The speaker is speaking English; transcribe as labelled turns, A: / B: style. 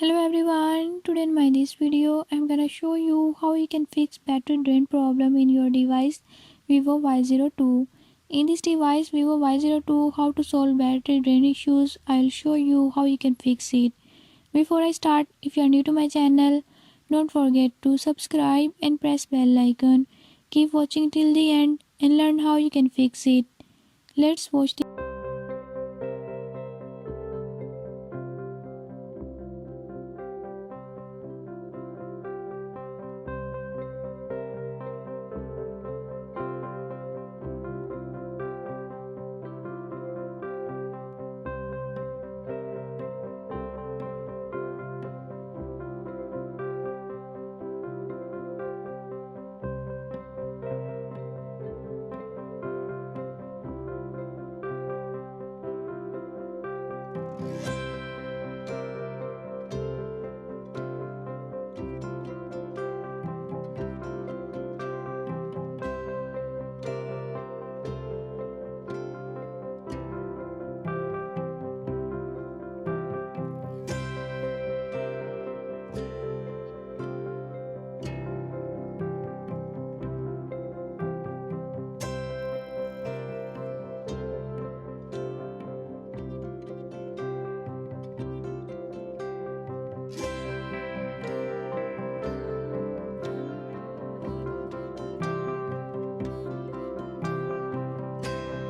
A: Hello everyone, today in my this video I'm gonna show you how you can fix battery drain problem in your device Vivo Y02. In this device Vivo Y02, how to solve battery drain issues. I'll show you how you can fix it. Before I start, if you are new to my channel, don't forget to subscribe and press bell icon. Keep watching till the end and learn how you can fix it. Let's watch the